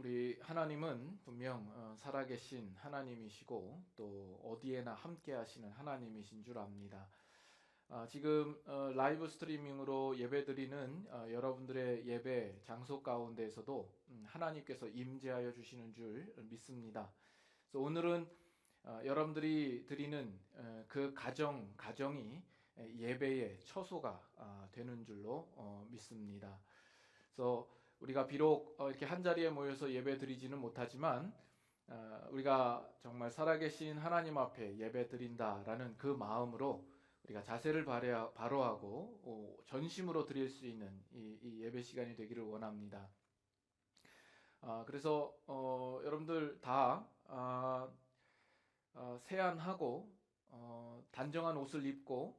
우리 하나님은 분명 살아계신 하나님이시고 또 어디에나 함께 하시는 하나님이신 줄 압니다. 지금 라이브 스트리밍으로 예배드리는 여러분들의 예배 장소 가운데에서도 하나님께서 임재하여 주시는 줄 믿습니다. 그래서 오늘은 여러분들이 드리는 그 가정이 예배의 처소가 되는 줄로 믿습니다. 그래서 우리가 비록 이렇게 한 자리에 모여서 예배 드리지는 못하지만 우리가 정말 살아계신 하나님 앞에 예배 드린다라는 그 마음으로 우리가 자세를 바로하고 전심으로 드릴 수 있는 이 예배 시간이 되기를 원합니다. 그래서 여러분들 다 세안하고 단정한 옷을 입고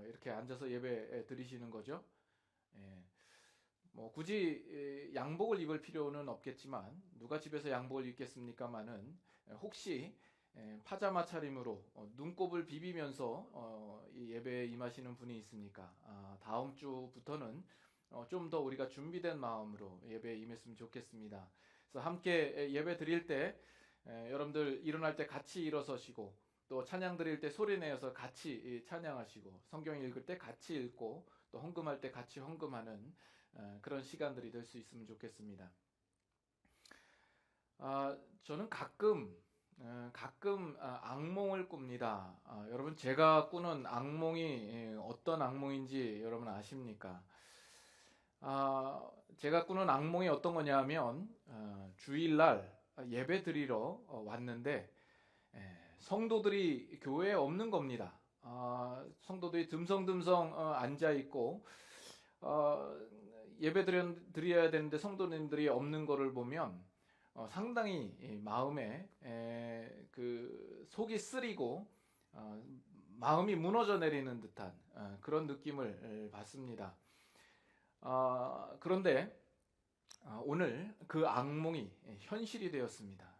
이렇게 앉아서 예배 드리시는 거죠. 예. 굳이 양복을 입을 필요는 없겠지만 누가 집에서 양복을 입겠습니까마는 혹시 파자마 차림으로 눈곱을 비비면서 이 예배에 임하시는 분이 있으니까 다음 주부터는 좀 더 우리가 준비된 마음으로 예배에 임했으면 좋겠습니다. 그래서 함께 예배 드릴 때 여러분들 일어날 때 같이 일어서시고 또 찬양 드릴 때 소리 내어서 같이 찬양하시고 성경 읽을 때 같이 읽고 또 헌금할 때 같이 헌금하는 그런 시간들이 될 수 있으면 좋겠습니다. 저는 가끔 악몽을 꿉니다. 여러분 제가 꾸는 악몽이 어떤 악몽인지 여러분 아십니까? 제가 꾸는 악몽이 어떤 거냐면 주일날 예배 드리러 왔는데 성도들이 교회에 없는 겁니다. 성도들이 듬성듬성 앉아 있고 예배 드려야 되는데 성도님들이 없는 거를 보면 상당히 마음에 그 속이 쓰리고 마음이 무너져 내리는 듯한 그런 느낌을 받습니다. 그런데 오늘 그 악몽이 현실이 되었습니다.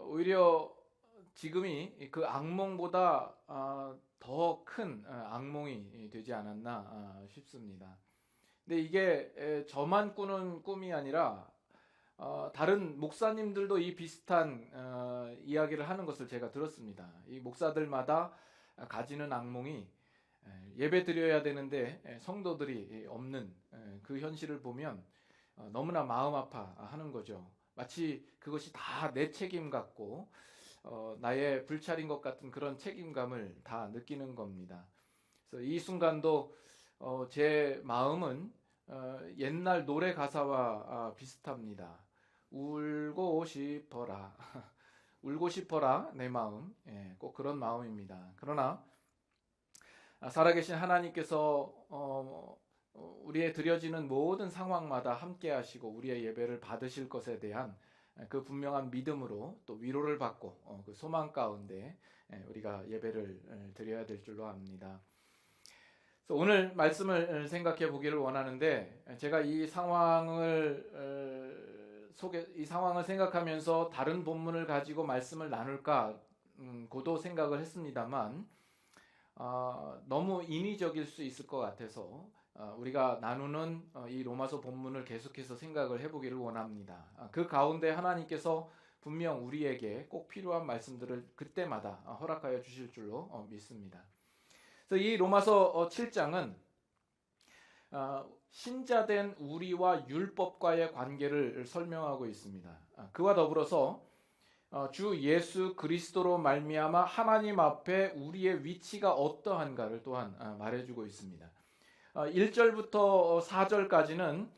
오히려 지금이 그 악몽보다 더 큰 악몽이 되지 않았나 싶습니다. 근데 이게 저만 꾸는 꿈이 아니라 다른 목사님들도 이 비슷한 이야기를 하는 것을 제가 들었습니다. 이 목사들마다 가지는 악몽이 예배 드려야 되는데 성도들이 없는 그 현실을 보면 너무나 마음 아파하는 거죠. 마치 그것이 다 내 책임 같고 나의 불찰인 것 같은 그런 책임감을 다 느끼는 겁니다. 그래서 이 순간도 제 마음은 옛날 노래 가사와 비슷합니다. 울고 싶어라 울고 싶어라 내 마음. 꼭 그런 마음입니다. 그러나 살아계신 하나님께서 우리의 드려지는 모든 상황마다 함께 하시고 우리의 예배를 받으실 것에 대한 그 분명한 믿음으로 또 위로를 받고 그 소망 가운데 우리가 예배를 드려야 될 줄로 압니다. 그래서 오늘 말씀을 생각해 보기를 원하는데 제가 이 상황을 생각하면서 다른 본문을 가지고 말씀을 나눌까 고도 생각을 했습니다만 너무 인위적일 수 있을 것 같아서 우리가 나누는 이 로마서 본문을 계속해서 생각을 해보기를 원합니다. 그 가운데 하나님께서 분명 우리에게 꼭 필요한 말씀들을 그때마다 허락하여 주실 줄로 믿습니다. 그래서 이 로마서 7장은 신자된 우리와 율법과의 관계를 설명하고 있습니다. 그와 더불어서 주 예수 그리스도로 말미암아 하나님 앞에 우리의 위치가 어떠한가를 또한 말해주고 있습니다. 1절부터 4절까지는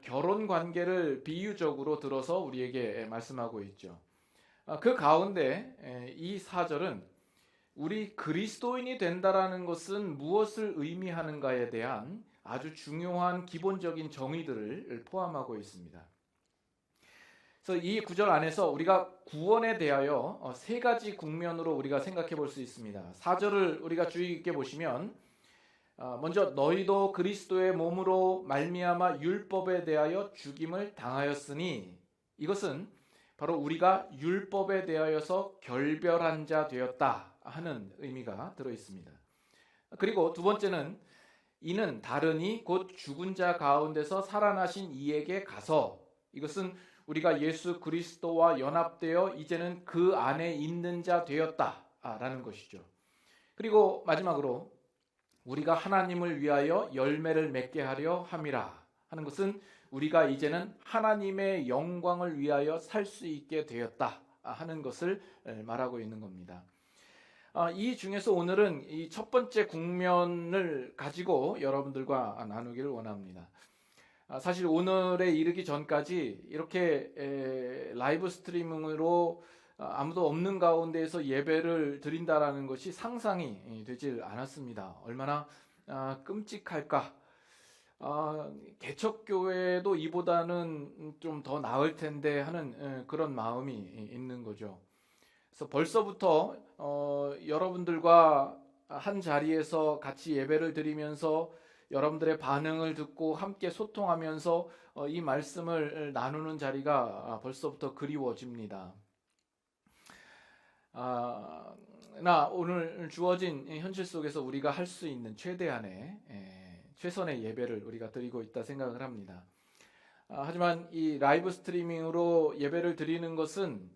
결혼 관계를 비유적으로 들어서 우리에게 말씀하고 있죠. 그 가운데 이 4절은 우리 그리스도인이 된다라는 것은 무엇을 의미하는가에 대한 아주 중요한 기본적인 정의들을 포함하고 있습니다. 그래서 이 구절 안에서 우리가 구원에 대하여 세 가지 국면으로 우리가 생각해 볼 수 있습니다. 4절을 우리가 주의 깊게 보시면 먼저 너희도 그리스도의 몸으로 말미암아 율법에 대하여 죽임을 당하였으니 이것은 바로 우리가 율법에 대하여서 결별한 자 되었다 하는 의미가 들어 있습니다. 그리고 두 번째는 이는 다르니 곧 죽은 자 가운데서 살아나신 이에게 가서 이것은 우리가 예수 그리스도와 연합되어 이제는 그 안에 있는 자 되었다라는 것이죠. 그리고 마지막으로 우리가 하나님을 위하여 열매를 맺게 하려 함이라 하는 것은 우리가 이제는 하나님의 영광을 위하여 살 수 있게 되었다 하는 것을 말하고 있는 겁니다. 이 중에서 오늘은 이 첫 번째 국면을 가지고 여러분들과 나누기를 원합니다. 사실 오늘에 이르기 전까지 이렇게 라이브 스트리밍으로 아무도 없는 가운데에서 예배를 드린다라는 것이 상상이 되질 않았습니다. 얼마나 끔찍할까. 개척교회도 이보다는 좀 더 나을 텐데 하는 그런 마음이 있는 거죠. 그래서 벌써부터 여러분들과 한 자리에서 같이 예배를 드리면서 여러분들의 반응을 듣고 함께 소통하면서 이 말씀을 나누는 자리가 벌써부터 그리워집니다. 나 오늘 주어진 현실 속에서 우리가 할 수 있는 최대한의 최선의 예배를 우리가 드리고 있다 생각을 합니다. 하지만 이 라이브 스트리밍으로 예배를 드리는 것은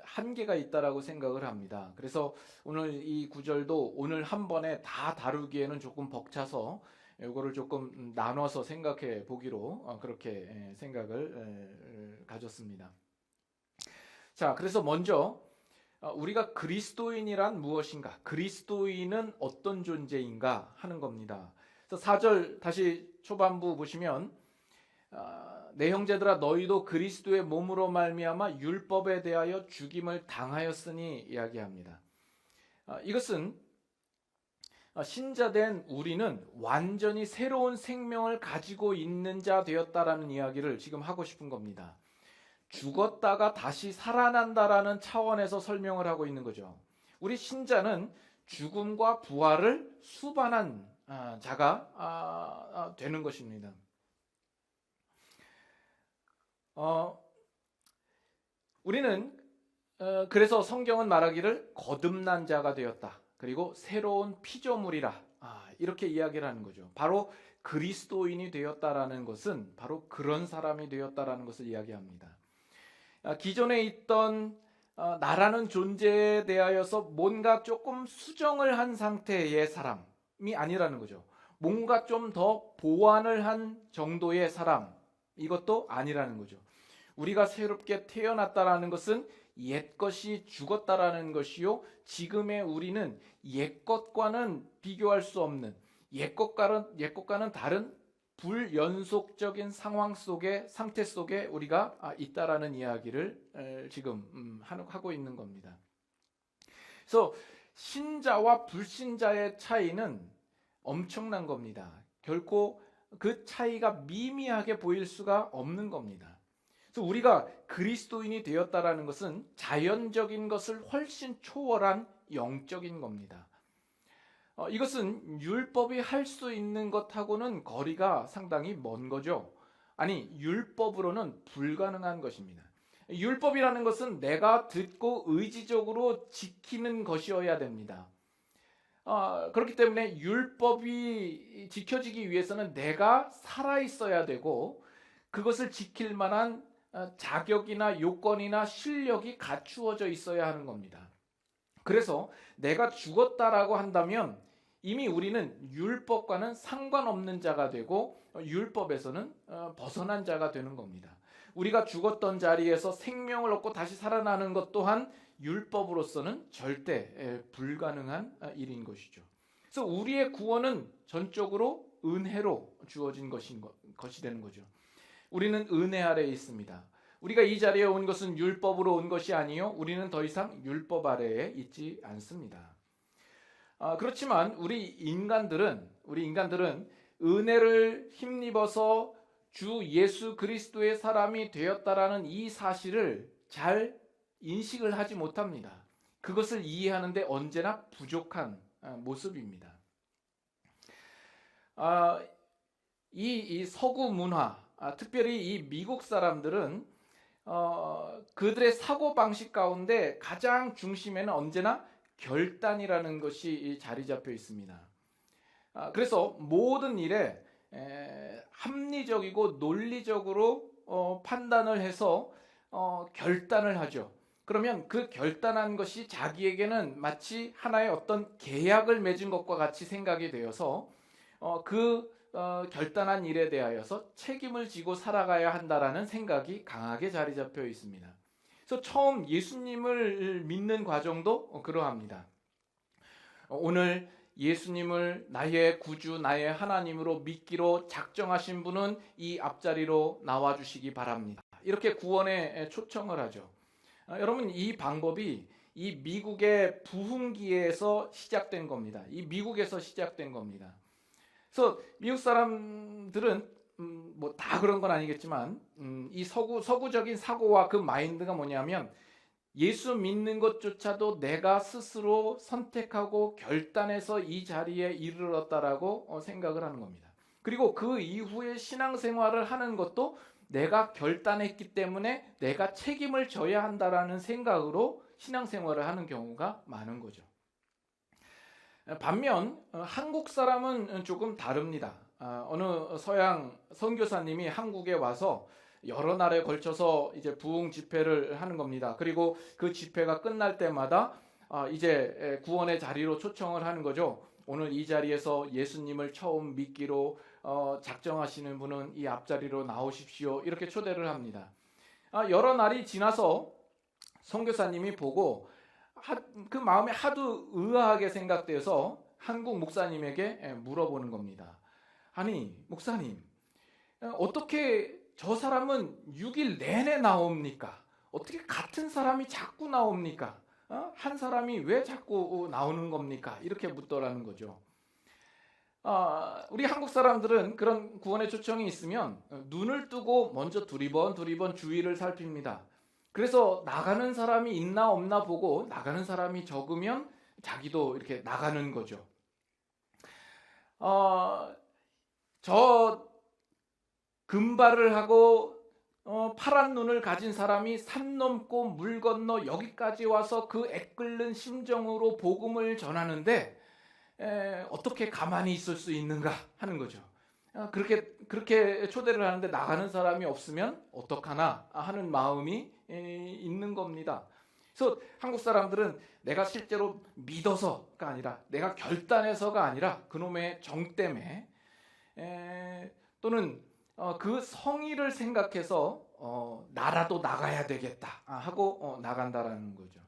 한계가 있다라고 생각을 합니다. 그래서 오늘 이 구절도 오늘 한 번에 다 다루기에는 조금 벅차서 이거를 조금 나눠서 생각해 보기로 그렇게 생각을 가졌습니다. 자, 그래서 먼저 우리가 그리스도인이란 무엇인가? 그리스도인은 어떤 존재인가 하는 겁니다. 그래서 4절 다시 초반부 보시면 내 형제들아 너희도 그리스도의 몸으로 말미암아 율법에 대하여 죽임을 당하였으니 이야기합니다. 이것은 신자된 우리는 완전히 새로운 생명을 가지고 있는 자 되었다라는 이야기를 지금 하고 싶은 겁니다. 죽었다가 다시 살아난다라는 차원에서 설명을 하고 있는 거죠. 우리 신자는 죽음과 부활을 수반한 자가 되는 것입니다. 우리는 그래서 성경은 말하기를 거듭난 자가 되었다. 그리고 새로운 피조물이라 이렇게 이야기를 하는 거죠. 바로 그리스도인이 되었다라는 것은 바로 그런 사람이 되었다라는 것을 이야기합니다. 기존에 있던 나라는 존재에 대하여서 뭔가 조금 수정을 한 상태의 사람이 아니라는 거죠. 뭔가 좀 더 보완을 한 정도의 사람, 이것도 아니라는 거죠. 우리가 새롭게 태어났다라는 것은 옛것이 죽었다라는 것이요, 지금의 우리는 옛것과는 비교할 수 없는 옛것과는 다른 불연속적인 상태 속에 우리가 있다라는 이야기를 지금 하고 있는 겁니다. 그래서 신자와 불신자의 차이는 엄청난 겁니다. 결코 그 차이가 미미하게 보일 수가 없는 겁니다. 그래서 우리가 그리스도인이 되었다라는 것은 자연적인 것을 훨씬 초월한 영적인 겁니다. 이것은 율법이 할 수 있는 것하고는 거리가 상당히 먼 거죠. 아니, 율법으로는 불가능한 것입니다. 율법이라는 것은 내가 듣고 의지적으로 지키는 것이어야 됩니다. 그렇기 때문에 율법이 지켜지기 위해서는 내가 살아있어야 되고 그것을 지킬 만한 자격이나 요건이나 실력이 갖추어져 있어야 하는 겁니다. 그래서 내가 죽었다라고 한다면 이미 우리는 율법과는 상관없는 자가 되고 율법에서는 벗어난 자가 되는 겁니다. 우리가 죽었던 자리에서 생명을 얻고 다시 살아나는 것 또한 율법으로서는 절대 불가능한 일인 것이죠. 그래서 우리의 구원은 전적으로 은혜로 주어진 것이 되는 거죠. 우리는 은혜 아래에 있습니다. 우리가 이 자리에 온 것은 율법으로 온 것이 아니요, 우리는 더 이상 율법 아래에 있지 않습니다. 그렇지만 우리 인간들은 은혜를 힘입어서 주 예수 그리스도의 사람이 되었다라는 이 사실을 잘 인식을 하지 못합니다. 그것을 이해하는데 언제나 부족한 모습입니다. 이 서구 문화, 특별히 이 미국 사람들은 그들의 사고 방식 가운데 가장 중심에는 언제나 결단이라는 것이 자리 잡혀 있습니다. 그래서 모든 일에 합리적이고 논리적으로 판단을 해서 결단을 하죠. 그러면 그 결단한 것이 자기에게는 마치 하나의 어떤 계약을 맺은 것과 같이 생각이 되어서 결단한 일에 대하여서 책임을 지고 살아가야 한다라는 생각이 강하게 자리 잡혀 있습니다. 그래서 처음 예수님을 믿는 과정도 그러합니다. 오늘 예수님을 나의 구주, 나의 하나님으로 믿기로 작정하신 분은 이 앞자리로 나와주시기 바랍니다. 이렇게 구원에 초청을 하죠. 여러분, 이 방법이 이 미국의 부흥기에서 시작된 겁니다. 이 미국에서 시작된 겁니다. 그래서 미국 사람들은 뭐 다 그런 건 아니겠지만 이 서구적인 사고와 그 마인드가 뭐냐면 예수 믿는 것조차도 내가 스스로 선택하고 결단해서 이 자리에 이르렀다라고 생각을 하는 겁니다. 그리고 그 이후에 신앙생활을 하는 것도 내가 결단했기 때문에 내가 책임을 져야 한다라는 생각으로 신앙생활을 하는 경우가 많은 거죠. 반면 한국 사람은 조금 다릅니다. 어느 서양 선교사님이 한국에 와서 여러 날에 걸쳐서 이제 부흥 집회를 하는 겁니다. 그리고 그 집회가 끝날 때마다 이제 구원의 자리로 초청을 하는 거죠. 오늘 이 자리에서 예수님을 처음 믿기로 작정하시는 분은 이 앞자리로 나오십시오. 이렇게 초대를 합니다. 여러 날이 지나서 선교사님이 보고 그 마음에 하도 의아하게 생각돼서 한국 목사님에게 물어보는 겁니다. 아니, 목사님, 어떻게 저 사람은 6일 내내 나옵니까? 어떻게 같은 사람이 자꾸 나옵니까? 한 사람이 왜 자꾸 나오는 겁니까? 이렇게 묻더라는 거죠. 우리 한국 사람들은 그런 구원의 초청이 있으면 눈을 뜨고 먼저 두리번 주위를 살핍니다. 그래서 나가는 사람이 있나 없나 보고 나가는 사람이 적으면 자기도 이렇게 나가는 거죠. 저 금발을 하고 파란 눈을 가진 사람이 산 넘고 물 건너 여기까지 와서 그 애끓는 심정으로 복음을 전하는데 어떻게 가만히 있을 수 있는가 하는 거죠. 그렇게 초대를 하는데 나가는 사람이 없으면 어떡하나 하는 마음이 있는 겁니다. 그래서 한국 사람들은 내가 실제로 믿어서가 아니라 내가 결단해서가 아니라 그놈의 정 때문에 또는 그 성의를 생각해서 나라도 나가야 되겠다 하고 나간다라는 거죠.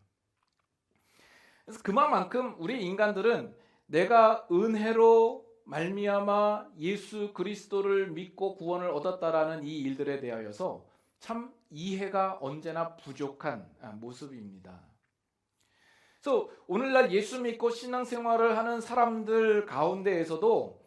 그래서 그만큼 우리 인간들은 내가 은혜로 말미암아 예수 그리스도를 믿고 구원을 얻었다라는 이 일들에 대하여서 참 이해가 언제나 부족한 모습입니다. 그래서 오늘날 예수 믿고 신앙생활을 하는 사람들 가운데에서도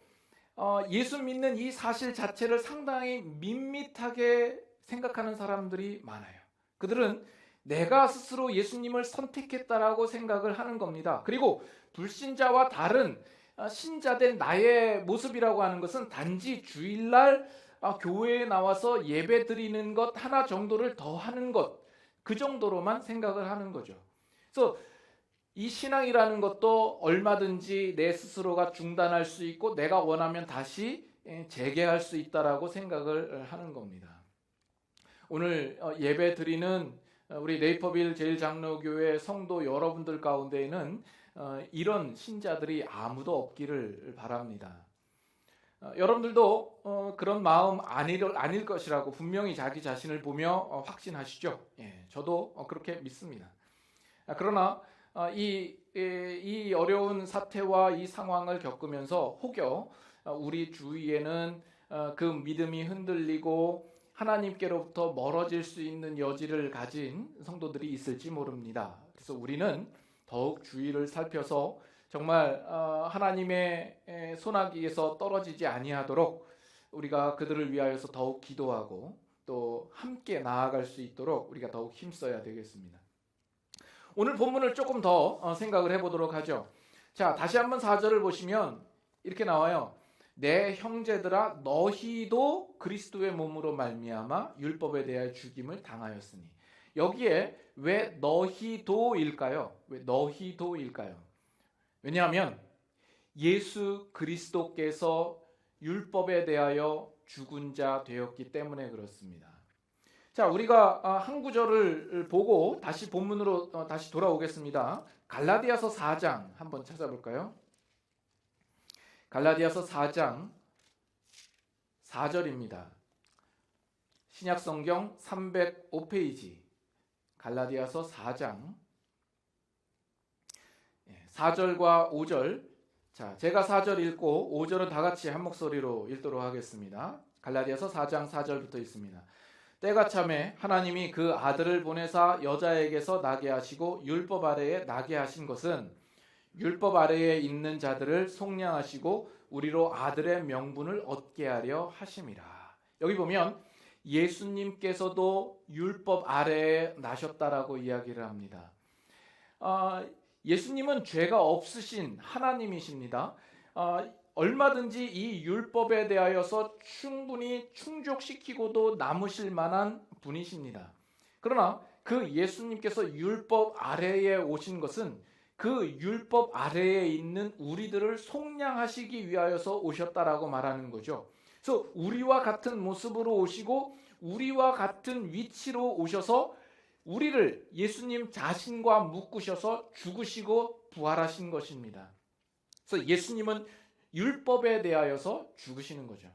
예수 믿는 이 사실 자체를 상당히 밋밋하게 생각하는 사람들이 많아요. 그들은 내가 스스로 예수님을 선택했다라고 생각을 하는 겁니다. 그리고 불신자와 다른 신자된 나의 모습이라고 하는 것은 단지 주일날 교회에 나와서 예배 드리는 것 하나 정도를 더 하는 것, 그 정도로만 생각을 하는 거죠. 그래서 이 신앙이라는 것도 얼마든지 내 스스로가 중단할 수 있고 내가 원하면 다시 재개할 수 있다라고 생각을 하는 겁니다. 오늘 예배 드리는 우리 네이퍼빌 제일장로교회 성도 여러분들 가운데에는 이런 신자들이 아무도 없기를 바랍니다. 여러분들도 그런 마음 아닐 것이라고 분명히 자기 자신을 보며 확신하시죠? 예, 저도 그렇게 믿습니다. 그러나 이 어려운 사태와 이 상황을 겪으면서 혹여 우리 주위에는 그 믿음이 흔들리고 하나님께로부터 멀어질 수 있는 여지를 가진 성도들이 있을지 모릅니다. 그래서 우리는 더욱 주의를 살펴서 정말 하나님의 손아귀에서 떨어지지 아니하도록 우리가 그들을 위하여서 더욱 기도하고 또 함께 나아갈 수 있도록 우리가 더욱 힘써야 되겠습니다. 오늘 본문을 조금 더 생각을 해보도록 하죠. 자, 다시 한번 4절을 보시면 이렇게 나와요. 내 형제들아 너희도 그리스도의 몸으로 말미암아 율법에 대하여 죽임을 당하였으니. 여기에 왜 너희도일까요? 왜 너희도일까요? 왜냐하면 예수 그리스도께서 율법에 대하여 죽은 자 되었기 때문에 그렇습니다. 자, 우리가 한 구절을 보고 다시 본문으로 다시 돌아오겠습니다. 갈라디아서 4장 한번 찾아볼까요? 갈라디아서 4장 4절입니다. 신약성경 305페이지 갈라디아서 4장 4절과 5절. 자, 제가 4절 읽고 5절은 다 같이 한 목소리로 읽도록 하겠습니다. 갈라디아서 4장 4절부터 있습니다. 때가 차매 하나님이 그 아들을 보내사 여자에게서 나게 하시고 율법 아래에 나게 하신 것은 율법 아래에 있는 자들을 속량하시고 우리로 아들의 명분을 얻게 하려 하심이라. 여기 보면 예수님께서도 율법 아래에 나셨다라고 이야기를 합니다. 예수님은 죄가 없으신 하나님이십니다. 얼마든지 이 율법에 대하여서 충분히 충족시키고도 남으실 만한 분이십니다. 그러나 그 예수님께서 율법 아래에 오신 것은 그 율법 아래에 있는 우리들을 속량하시기 위하여서 오셨다라고 말하는 거죠. 그래서 우리와 같은 모습으로 오시고 우리와 같은 위치로 오셔서 우리를 예수님 자신과 묶으셔서 죽으시고 부활하신 것입니다. 그래서 예수님은 율법에 대하여서 죽으시는 거죠.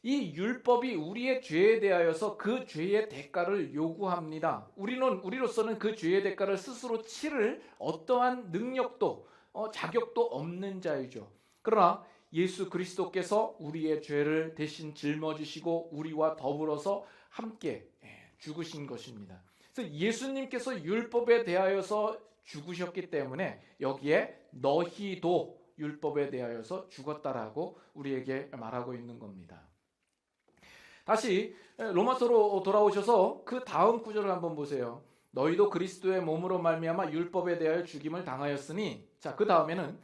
이 율법이 우리의 죄에 대하여서 그 죄의 대가를 요구합니다. 우리로서는 그 죄의 대가를 스스로 치를 어떠한 능력도 자격도 없는 자이죠. 그러나 예수 그리스도께서 우리의 죄를 대신 짊어지시고 우리와 더불어서 함께 죽으신 것입니다. 그래서 예수님께서 율법에 대하여서 죽으셨기 때문에 여기에 너희도 율법에 대하여서 죽었다라고 우리에게 말하고 있는 겁니다. 다시 로마서로 돌아오셔서 그 다음 구절을 한번 보세요. 너희도 그리스도의 몸으로 말미암아 율법에 대하여 죽임을 당하였으니, 자, 그 다음에는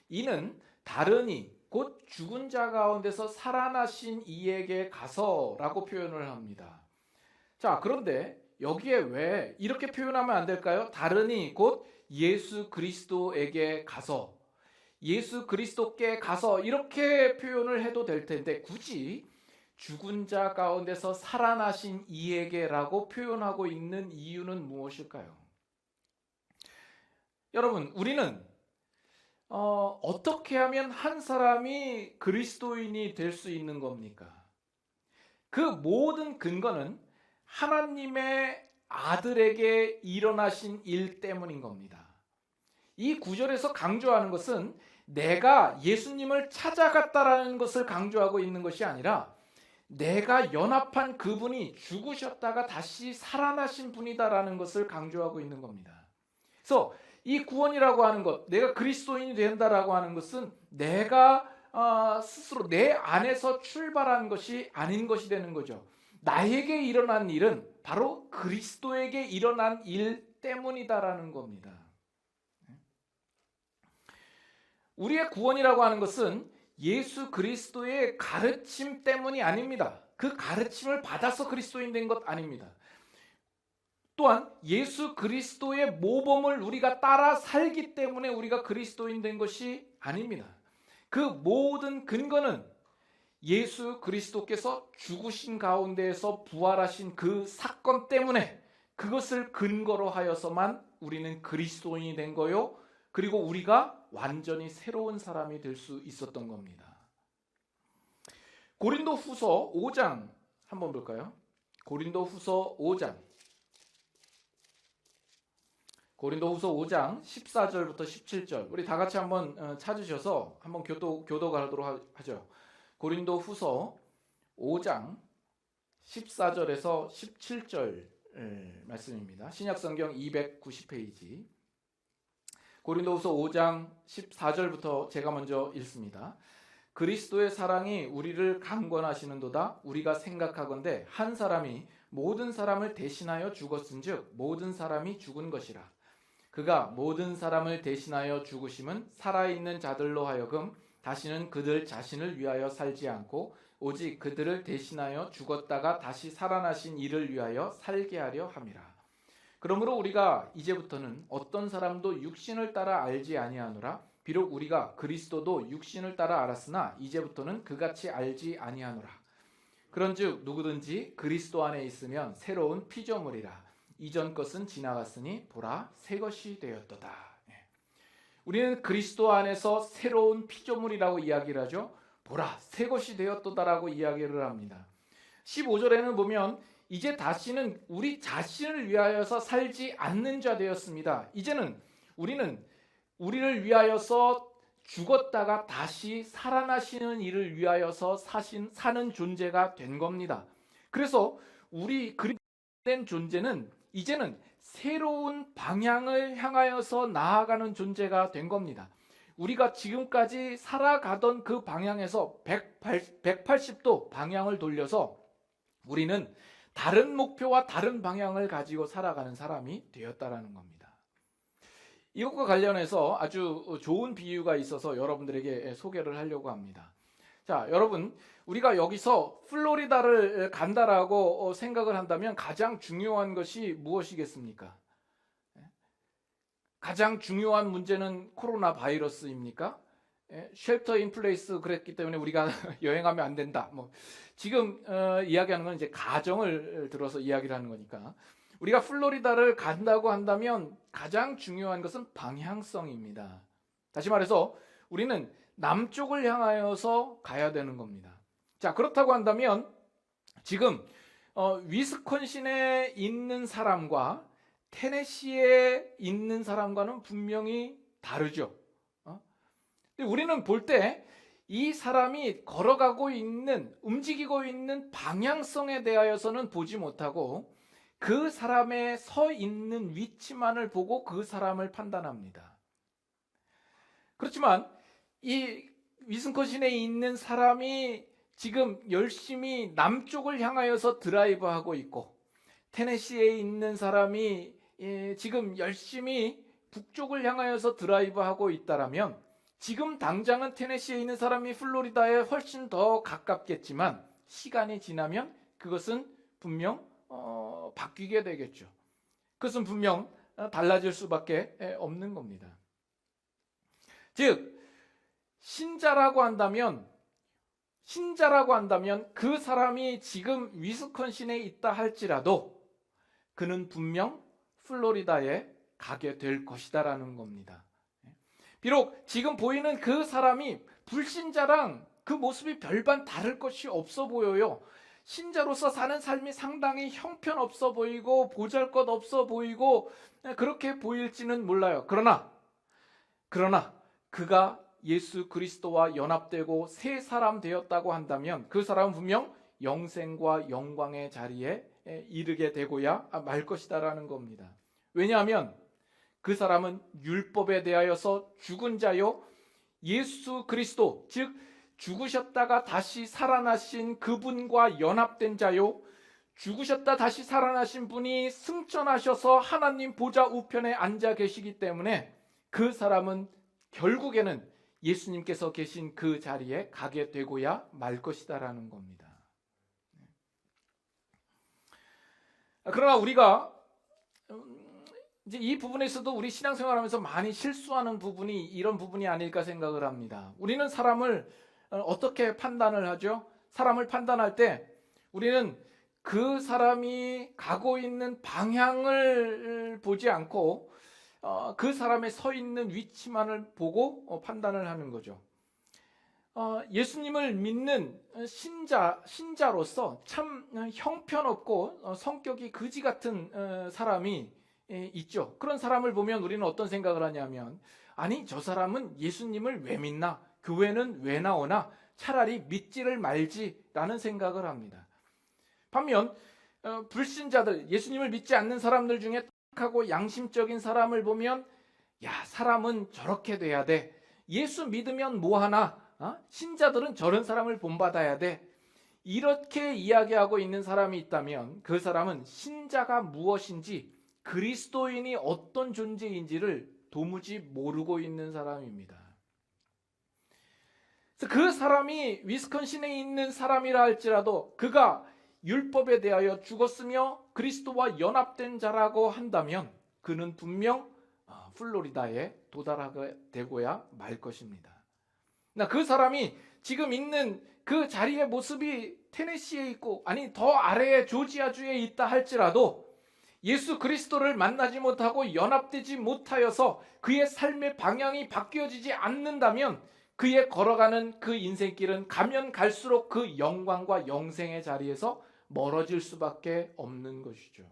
이는 다르니 곧 죽은 자 가운데서 살아나신 이에게 가서라고 표현을 합니다. 자, 그런데 여기에 왜 이렇게 표현하면 안 될까요? 다르니 곧 예수 그리스도에게 가서, 예수 그리스도께 가서 이렇게 표현을 해도 될 텐데 굳이 죽은 자 가운데서 살아나신 이에게라고 표현하고 있는 이유는 무엇일까요? 여러분, 우리는 어떻게 하면 한 사람이 그리스도인이 될 수 있는 겁니까? 그 모든 근거는 하나님의 아들에게 일어나신 일 때문인 겁니다. 이 구절에서 강조하는 것은 내가 예수님을 찾아갔다라는 것을 강조하고 있는 것이 아니라 내가 연합한 그분이 죽으셨다가 다시 살아나신 분이다라는 것을 강조하고 있는 겁니다. 그래서 이 구원이라고 하는 것, 내가 그리스도인이 된다라고 하는 것은 내가 스스로 내 안에서 출발한 것이 아닌 것이 되는 거죠. 나에게 일어난 일은 바로 그리스도에게 일어난 일 때문이다라는 겁니다. 우리의 구원이라고 하는 것은 예수 그리스도의 가르침 때문이 아닙니다. 그 가르침을 받아서 그리스도인 된 것 아닙니다. 또한 예수 그리스도의 모범을 우리가 따라 살기 때문에 우리가 그리스도인 된 것이 아닙니다. 그 모든 근거는 예수 그리스도께서 죽으신 가운데에서 부활하신 그 사건 때문에 그것을 근거로 하여서만 우리는 그리스도인이 된 거요. 그리고 우리가 완전히 새로운 사람이 될 수 있었던 겁니다. 고린도후서 5장 한번 볼까요? 고린도후서 5장 14절부터 17절 우리 다 같이 한번 찾으셔서 한번 교도가 하도록 하죠. 고린도후서 5장 14절에서 17절 말씀입니다. 신약성경 290페이지 고린도후서 5장 14절부터 제가 먼저 읽습니다. 그리스도의 사랑이 우리를 강권하시는도다. 우리가 생각하건대 한 사람이 모든 사람을 대신하여 죽었은즉 모든 사람이 죽은 것이라. 그가 모든 사람을 대신하여 죽으심은 살아있는 자들로 하여금 다시는 그들 자신을 위하여 살지 않고 오직 그들을 대신하여 죽었다가 다시 살아나신 이를 위하여 살게 하려 함이라. 그러므로 우리가 이제부터는 어떤 사람도 육신을 따라 알지 아니하노라. 비록 우리가 그리스도도 육신을 따라 알았으나 이제부터는 그같이 알지 아니하노라. 그런즉 누구든지 그리스도 안에 있으면 새로운 피조물이라. 이전 것은 지나갔으니 보라 새 것이 되었도다. 우리는 그리스도 안에서 새로운 피조물이라고 이야기를 하죠. 보라 새 것이 되었도다라고 이야기를 합니다. 15절에는 보면 이제 다시는 우리 자신을 위하여서 살지 않는 자 되었습니다. 이제는 우리는 우리를 위하여서 죽었다가 다시 살아나시는 이를 위하여서 사는 존재가 된 겁니다. 그래서 우리 그리스도된 존재는 이제는 새로운 방향을 향하여서 나아가는 존재가 된 겁니다. 우리가 지금까지 살아가던 그 방향에서 180도 방향을 돌려서 우리는 다른 목표와 다른 방향을 가지고 살아가는 사람이 되었다라는 겁니다. 이것과 관련해서 아주 좋은 비유가 있어서 여러분들에게 소개를 하려고 합니다. 자, 여러분, 우리가 여기서 플로리다를 간다라고 생각을 한다면 가장 중요한 것이 무엇이겠습니까? 가장 중요한 문제는 코로나 바이러스입니까? 쉘터 인 플레이스 그랬기 때문에 우리가 여행하면 안 된다. 지금 이야기하는 건 이제 가정을 들어서 이야기를 하는 거니까. 우리가 플로리다를 간다고 한다면 가장 중요한 것은 방향성입니다. 다시 말해서 우리는 남쪽을 향하여서 가야 되는 겁니다. 자, 그렇다고 한다면 지금 위스콘신에 있는 사람과 테네시에 있는 사람과는 분명히 다르죠. 근데 우리는 볼 때 이 사람이 걸어가고 있는, 움직이고 있는 방향성에 대하여서는 보지 못하고 그 사람의 서 있는 위치만을 보고 그 사람을 판단합니다. 그렇지만 이 위스콘신에 있는 사람이 지금 열심히 남쪽을 향하여서 드라이브하고 있고 테네시에 있는 사람이 지금 열심히 북쪽을 향하여서 드라이브하고 있다라면 지금 당장은 테네시에 있는 사람이 플로리다에 훨씬 더 가깝겠지만 시간이 지나면 그것은 분명 바뀌게 되겠죠. 그것은 분명 달라질 수밖에 없는 겁니다. 즉 신자라고 한다면 그 사람이 지금 위스콘신에 있다 할지라도 그는 분명 플로리다에 가게 될 것이다라는 겁니다. 비록 지금 보이는 그 사람이 불신자랑 그 모습이 별반 다를 것이 없어 보여요. 신자로서 사는 삶이 상당히 형편없어 보이고 보잘것없어 보이고 그렇게 보일지는 몰라요. 그러나 그가 예수 그리스도와 연합되고 새 사람 되었다고 한다면 그 사람은 분명 영생과 영광의 자리에 이르게 되고야 말 것이다라는 겁니다. 왜냐하면 그 사람은 율법에 대하여서 죽은 자요 예수 그리스도 즉 죽으셨다가 다시 살아나신 그분과 연합된 자요 죽으셨다 다시 살아나신 분이 승천하셔서 하나님 보좌 우편에 앉아 계시기 때문에 그 사람은 결국에는 예수님께서 계신 그 자리에 가게 되고야 말 것이다라는 겁니다. 그러나 우리가 이제 이 부분에서도 우리 신앙생활하면서 많이 실수하는 부분이 이런 부분이 아닐까 생각을 합니다. 우리는 사람을 어떻게 판단을 하죠? 사람을 판단할 때 우리는 그 사람이 가고 있는 방향을 보지 않고 그 사람의 서 있는 위치만을 보고 판단을 하는 거죠. 예수님을 믿는 신자로서 참 형편없고 성격이 그지 같은 사람이 있죠. 그런 사람을 보면 우리는 어떤 생각을 하냐면 아니 저 사람은 예수님을 왜 믿나? 교회는 왜 나오나? 차라리 믿지를 말지라는 생각을 합니다. 반면 불신자들, 예수님을 믿지 않는 사람들 중에 착하고 양심적인 사람을 보면 야 사람은 저렇게 돼야 돼. 예수 믿으면 뭐하나? 신자들은 저런 사람을 본받아야 돼. 이렇게 이야기하고 있는 사람이 있다면 그 사람은 신자가 무엇인지 그리스도인이 어떤 존재인지를 도무지 모르고 있는 사람입니다. 그래서 그 사람이 위스콘신에 있는 사람이라 할지라도 그가 율법에 대하여 죽었으며 그리스도와 연합된 자라고 한다면 그는 분명 플로리다에 도달하게 되고야 말 것입니다. 그 사람이 지금 있는 그 자리의 모습이 테네시에 있고, 아니 더 아래의 조지아주에 있다 할지라도 예수 그리스도를 만나지 못하고 연합되지 못하여서 그의 삶의 방향이 바뀌어지지 않는다면 그의 걸어가는 그 인생길은 가면 갈수록 그 영광과 영생의 자리에서 멀어질 수밖에 없는 것이죠.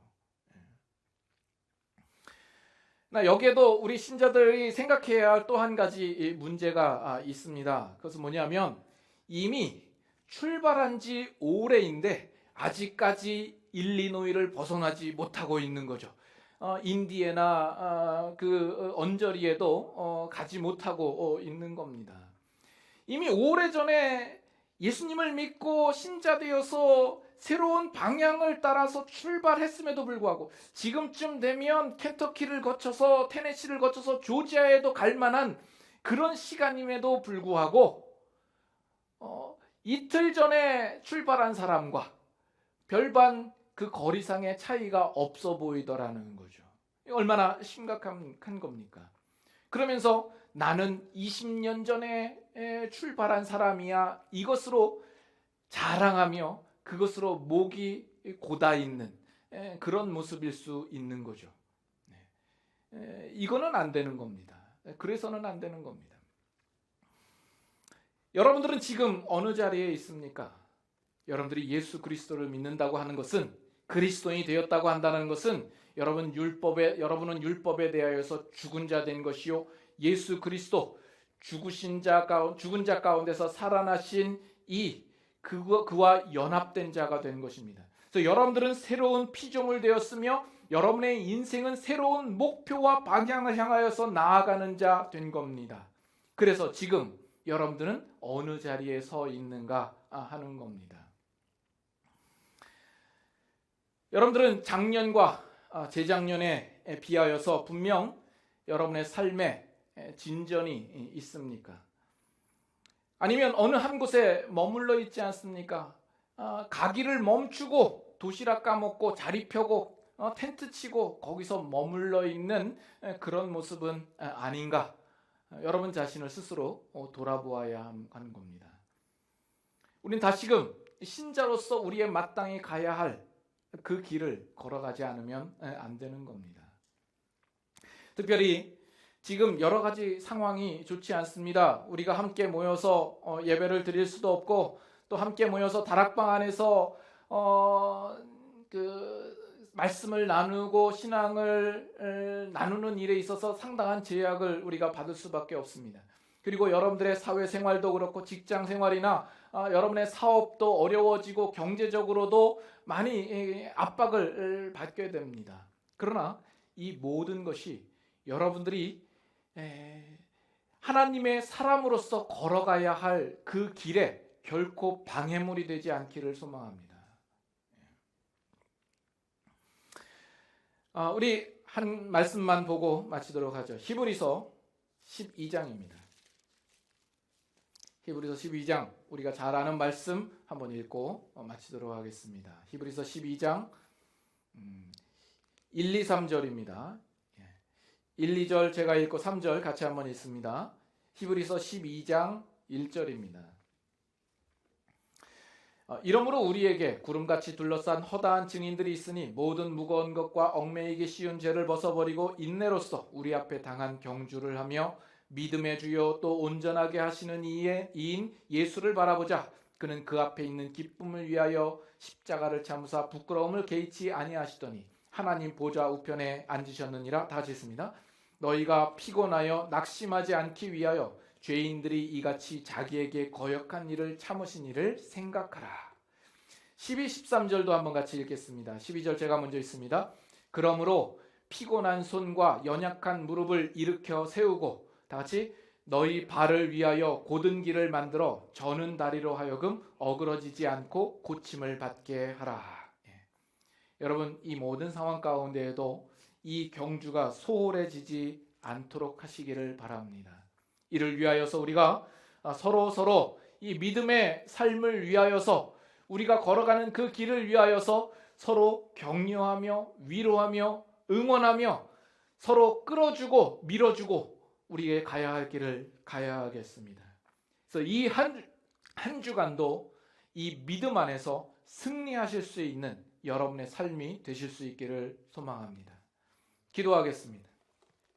여기에도 우리 신자들이 생각해야 할 또 한 가지 문제가 있습니다. 그것은 뭐냐면 이미 출발한 지 오래인데 아직까지 일리노이를 벗어나지 못하고 있는 거죠. 인디애나 그 언저리에도 가지 못하고 있는 겁니다. 이미 오래전에 예수님을 믿고 신자 되어서 새로운 방향을 따라서 출발했음에도 불구하고 지금쯤 되면 켄터키를 거쳐서 테네시를 거쳐서 조지아에도 갈 만한 그런 시간임에도 불구하고 이틀 전에 출발한 사람과 별반 그 거리상의 차이가 없어 보이더라는 거죠. 얼마나 심각한 겁니까? 그러면서 나는 20년 전에 출발한 사람이야, 이것으로 자랑하며 그것으로 목이 고다 있는 그런 모습일 수 있는 거죠. 이거는 안 되는 겁니다. 그래서는 안 되는 겁니다. 여러분들은 지금 어느 자리에 있습니까? 여러분들이 예수 그리스도를 믿는다고 하는 것은, 그리스도인이 되었다고 한다는 것은 여러분은 율법에 대하여서 죽은 자 된 것이요, 예수 그리스도 죽은 자 가운데서 살아나신 그와 연합된 자가 된 것입니다. 그래서 여러분들은 새로운 피조물 되었으며 여러분의 인생은 새로운 목표와 방향을 향하여서 나아가는 자 된 겁니다. 그래서 지금 여러분들은 어느 자리에 서 있는가 하는 겁니다. 여러분들은 작년과 재작년에 비하여서 분명 여러분의 삶에 진전이 있습니까? 아니면 어느 한 곳에 머물러 있지 않습니까? 가기를 멈추고 도시락 까먹고 자리 펴고 텐트 치고 거기서 머물러 있는 그런 모습은 아닌가? 여러분 자신을 스스로 돌아보아야 하는 겁니다. 우리는 다시금 신자로서 우리의 마땅히 가야 할 그 길을 걸어가지 않으면 안 되는 겁니다. 특별히 지금 여러 가지 상황이 좋지 않습니다. 우리가 함께 모여서 예배를 드릴 수도 없고, 또 함께 모여서 다락방 안에서 그 말씀을 나누고 신앙을 나누는 일에 있어서 상당한 제약을 우리가 받을 수밖에 없습니다. 그리고 여러분들의 사회생활도 그렇고 직장 생활이나 여러분의 사업도 어려워지고 경제적으로도 많이 압박을 받게 됩니다. 그러나 이 모든 것이 여러분들이 하나님의 사람으로서 걸어가야 할 그 길에 결코 방해물이 되지 않기를 소망합니다. 우리 한 말씀만 보고 마치도록 하죠. 히브리서 12장입니다. 히브리서 12장, 우리가 잘 아는 말씀 한번 읽고 마치도록 하겠습니다. 히브리서 12장 1, 2, 3절입니다. 1, 2절 제가 읽고 3절 같이 한번 읽습니다. 히브리서 12장 1절입니다. 이러므로 우리에게 구름같이 둘러싼 허다한 증인들이 있으니 모든 무거운 것과 얽매이기 쉬운 죄를 벗어버리고 인내로써 우리 앞에 당한 경주를 하며 믿음의 주요 또 온전하게 하시는 이인 예수를 바라보자. 그는 그 앞에 있는 기쁨을 위하여 십자가를 참으사 부끄러움을 개의치 아니하시더니 하나님 보좌 우편에 앉으셨느니라. 다 같이 읽습니다. 너희가 피곤하여 낙심하지 않기 위하여 죄인들이 이같이 자기에게 거역한 일을 참으신 일을 생각하라. 12, 13절도 한번 같이 읽겠습니다. 12절 제가 먼저 읽습니다. 그러므로 피곤한 손과 연약한 무릎을 일으켜 세우고, 다 같이, 너희 발을 위하여 곧은 길을 만들어 저는 다리로 하여금 어그러지지 않고 고침을 받게 하라. 여러분, 이 모든 상황 가운데에도 이 경주가 소홀해지지 않도록 하시기를 바랍니다. 이를 위하여서 우리가 서로 이 믿음의 삶을 위하여서, 우리가 걸어가는 그 길을 위하여서 서로 격려하며 위로하며 응원하며 서로 끌어주고 밀어주고 우리의 가야 할 길을 가야 하겠습니다. 그래서 이 한 주간도 이 믿음 안에서 승리하실 수 있는 여러분의 삶이 되실 수 있기를 소망합니다. 기도하겠습니다.